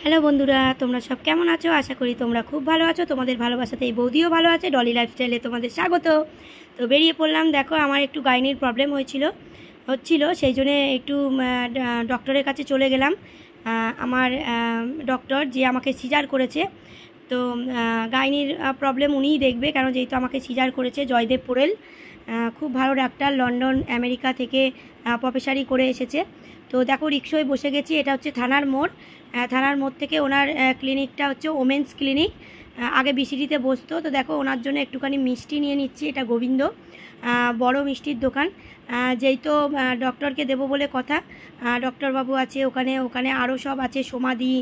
Hello বন্ধুরা, তোমরা সব কেমন আছো? আশা করি তোমরা খুব ভালো আছো। তোমাদের ভালোবাসাতে এই বৌদিও ভালো আছে। ডলি লাইফস্টাইলে তোমাদের স্বাগত। তো বেরিয়ে পড়লাম। দেখো, আমার একটু গাইনির প্রবলেম হচ্ছিল, সেই জন্যে একটু ডক্টরের কাছে চলে গেলাম। আমার ডক্টর যে আমাকে সিজার করেছে, তো গাইনির প্রবলেম উনিই দেখবে, কারণ যেহেতু আমাকে সিজার করেছে জয়দেব পোরেল, খুব ভালো ডাক্তার, লন্ডন আমেরিকা থেকে প্রফেসারি করে এসেছে। তো দেখো, রিক্সায় বসে গেছি। এটা হচ্ছে থানার মোড়। থানার মোড় থেকে ওনার ক্লিনিকটা হচ্ছে ওমেন্স ক্লিনিক। আগে বিসিডিতে বসতো। তো দেখো, ওনার জন্য একটুখানি মিষ্টি নিয়ে নিচ্ছি। এটা গোবিন্দ বড় মিষ্টির দোকান। যেহেতু ডক্টরকে দেবো বলে কথা, ডক্টরবাবু আছে ওখানে আরও সব আছে, সমাধি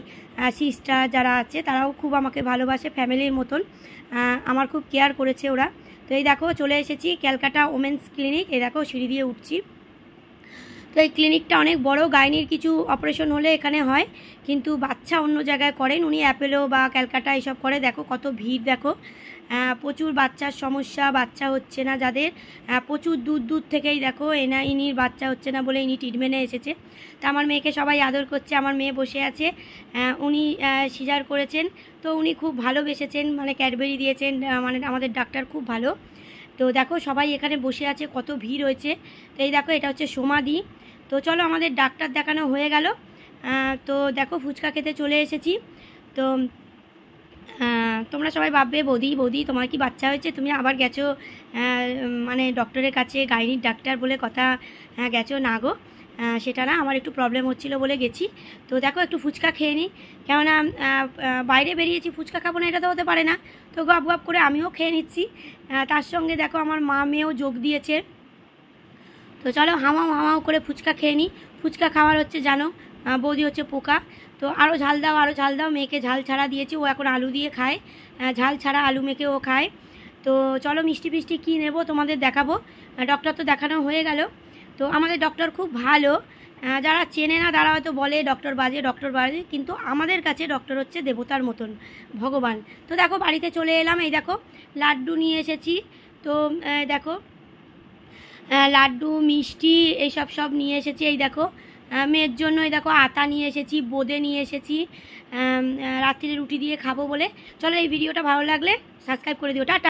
সিস্টার যারা আছে তারাও খুব আমাকে ভালোবাসে, ফ্যামিলির মতন। আমার খুব কেয়ার করেছে ওরা। তো এই দেখো, চলে এসেছি ক্যালকাটা ওমেন্স ক্লিনিক। এই দেখো, সিঁড়ি দিয়ে উঠছি। তো এই ক্লিনিকটা অনেক বড়। গাইনির কিছু অপারেশন হলে এখানে হয়, কিন্তু বাচ্চা অন্য জায়গায় করেন উনি, অ্যাপেলো বা ক্যালকাটা এইসব করে। দেখো কত ভিড়, দেখো প্রচুর বাচ্চার সমস্যা, বাচ্চা হচ্ছে না যাদের, প্রচুর দূর থেকেই দেখো ইনির বাচ্চা হচ্ছে না বলে ইনি ট্রিটমেন্টে এসেছে। তো আমার মেয়েকে সবাই আদর করছে। আমার মেয়ে বসে আছে, উনি সিজার করেছেন, তো উনি খুব ভালোবেসেছেন, মানে ক্যাডবেরি দিয়েছেন, মানে আমাদের ডাক্তার খুব ভালো। তো দেখো, সবাই এখানে বসে আছে, কত ভিড় হয়েছে। তো এই দেখো, এটা হচ্ছে সমাধি। তো চলো, আমাদের ডাক্তার দেখানো হয়ে গেল। তো দেখো, ফুচকা খেতে চলে এসেছি। তো তোমরা সবাই ভাববে, বৌদি বৌদি তোমার কি বাচ্চা হয়েছে, তুমি আবার গেছো মানে ডক্টরের কাছে, গাইনির ডাক্তার বলে কথা, গেছো না গো? সেটা না, আমার একটু প্রবলেম হচ্ছিলো বলে গেছি। তো দেখো, একটু ফুচকা খেয়ে নিই, কেননা বাইরে বেরিয়েছি, ফুচকা খাবো না এটা তো হতে পারে না। তো গপ গপ করে আমিও খেয়ে নিচ্ছি। তার সঙ্গে দেখো, আমার মা মেয়েও যোগ দিয়েছে। তো চলো, হামাও করে ফুচকা খেয়ে নিই। ফুচকা খাওয়ার হচ্ছে, জানো, বৌদি হচ্ছে পোকা। তো আরও ঝাল দাও। মেয়েকে ঝাল ছাড়া দিয়েছি, ও এখন আলু দিয়ে খায়, ঝাল ছাড়া আলু মেখে ও খায়। তো চলো, মিষ্টি ফিষ্টি কী নেবো তোমাদের দেখাবো। ডক্টর তো দেখানো হয়ে গেল। তো আমাদের ডক্টর খুব ভালো। যারা চেনে না তারা হয়তো বলে ডক্টর বাজে, কিন্তু আমাদের কাছে ডক্টর হচ্ছে দেবতার মতন, ভগবান। তো দেখো, বাড়িতে চলে এলাম। এই দেখো, লাড্ডু নিয়ে এসেছি। তো দেখো, লাড্ডু মিষ্টি এইসব সব নিয়ে এসেছি। এই দেখো, মেয়ের জন্য এই দেখো আটা নিয়ে এসেছি, বোঁদে নিয়ে এসেছি, রাত্রিরে রুটি দিয়ে খাবো বলে। চলো, এই ভিডিওটা ভালো লাগলে সাবস্ক্রাইব করে দিও। টাটা।